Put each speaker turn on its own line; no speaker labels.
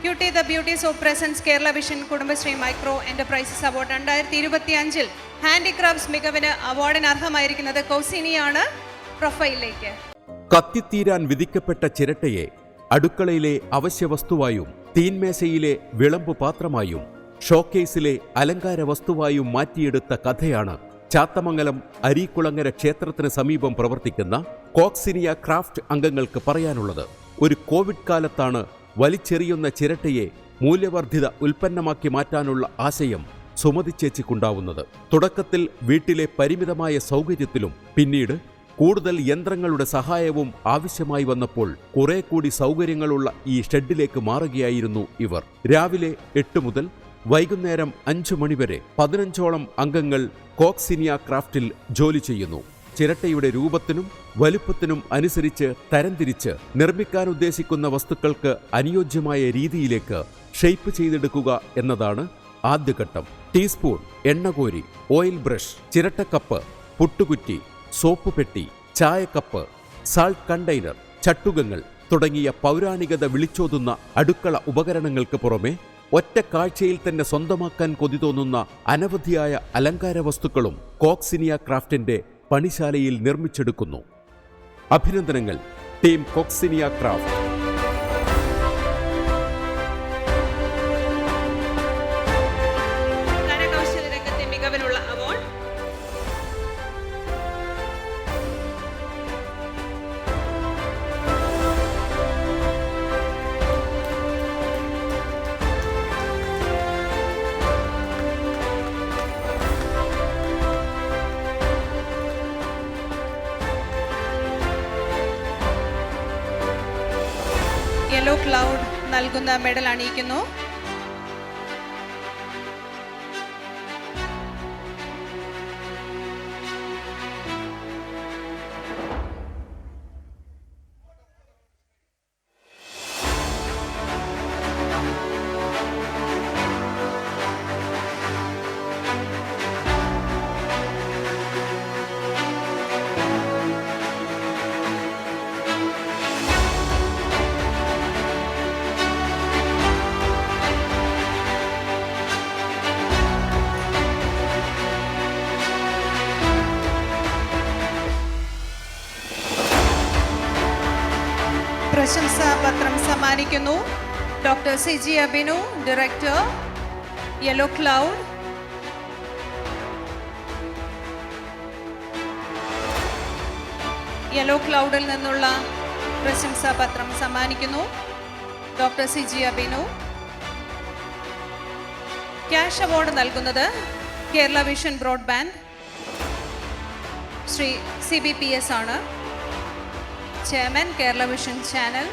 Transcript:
Beauty the Beauties of Presence Kerala Vision Kudumbashree micro enterprises award 2025 handicrafts മികവിന് അവാർഡിന് അർഹമായിരിക്കുന്നത് കൗസിനിയാണ്. പ്രൊഫൈലിലേക്ക്
കത്തിത്തീരാൻ വിധിക്കപ്പെട്ട ചിരട്ടയെ അടുക്കളയിലെ അവശ്യവസ്തുവായും തീൻമേശയിലെ വിളമ്പു പാത്രമായും ഷോക്കേസിലെ അലങ്കാര വസ്തുവായും മാറ്റിയെടുത്ത കഥയാണ് ചാത്തമംഗലം അരീക്കുളങ്ങര ക്ഷേത്രത്തിന് സമീപം പ്രവർത്തിക്കുന്ന കോക്സിനിയ ക്രാഫ്റ്റ് അംഗങ്ങൾക്ക് പറയാനുള്ളത്. ഒരു കോവിഡ് കാലത്താണ് വലിച്ചെറിയുന്ന ചിരട്ടയെ മൂല്യവർദ്ധിത ഉൽപ്പന്നമാക്കി മാറ്റാനുള്ള ആശയം സുമതി ചേച്ചിക്കുണ്ടാവുന്നത്. തുടക്കത്തിൽ വീട്ടിലെ പരിമിതമായ സൗകര്യത്തിലും പിന്നീട് കൂടുതൽ യന്ത്രങ്ങളുടെ സഹായവും ആവശ്യമായി വന്നപ്പോൾ കുറെ കൂടി സൗകര്യങ്ങളുള്ള ഈ ഷെഡിലേക്ക് മാറുകയായിരുന്നു ഇവർ. രാവിലെ 8 മുതൽ വൈകുന്നേരം 5 മണിവരെ 15ഓളം അംഗങ്ങൾ കോക്സിനിയ ക്രാഫ്റ്റിൽ ജോലി ചെയ്യുന്നു. ചിരട്ടയുടെ രൂപത്തിനും വലുപ്പത്തിനും അനുസരിച്ച് തരംതിരിച്ച് നിർമ്മിക്കാൻ ഉദ്ദേശിക്കുന്ന വസ്തുക്കൾക്ക് അനുയോജ്യമായ രീതിയിലേക്ക് ഷേപ്പ് ചെയ്തെടുക്കുക എന്നതാണ് ആദ്യഘട്ടം. ടീസ്പൂൺ, എണ്ണകോരി, ഓയിൽ ബ്രഷ്, ചിരട്ടക്കപ്പ്, പുട്ടുകുറ്റി, സോപ്പ് പെട്ടി, ചായക്കപ്പ്, സാൾട്ട് കണ്ടെയ്നർ, ചട്ടുകങ്ങൾ തുടങ്ങിയ പൗരാണികത വിളിച്ചോതുന്ന അടുക്കള ഉപകരണങ്ങൾക്ക് പുറമെ ഒറ്റ കാഴ്ചയിൽ തന്നെ സ്വന്തമാക്കാൻ കൊതി തോന്നുന്ന അനവധിയായ അലങ്കാര വസ്തുക്കളും കോക്സിനിയ ക്രാഫ്റ്റിന്റെ പണിശാലയിൽ നിർമ്മിച്ചെടുക്കുന്നു. അഭിനന്ദനങ്ങൾ ടീം കോക്സിനിയ ക്രാഫ്റ്റ്.
കരകൗശല രംഗത്തെ മികവിനുള്ള അവാർഡ് യെല്ലോ ക്ലൗഡ് നൽകുന്ന മെഡൽ അണിയിക്കുന്നു. പ്രശംസാ പത്രം സമ്മാനിക്കുന്നു. Doctor Siji Abinu, director, Yellow Cloud. Yellow ക്ലൗഡിൽ നിന്നുള്ള പ്രശംസാ പത്രം സമ്മാനിക്കുന്നു doctor Siji Abinu. Cash award നൽകുന്നത് കേരള വിഷൻ ബ്രോഡ്ബാൻഡ് ശ്രീ CBPS ആണ്. Chairman Kerala Vision channel.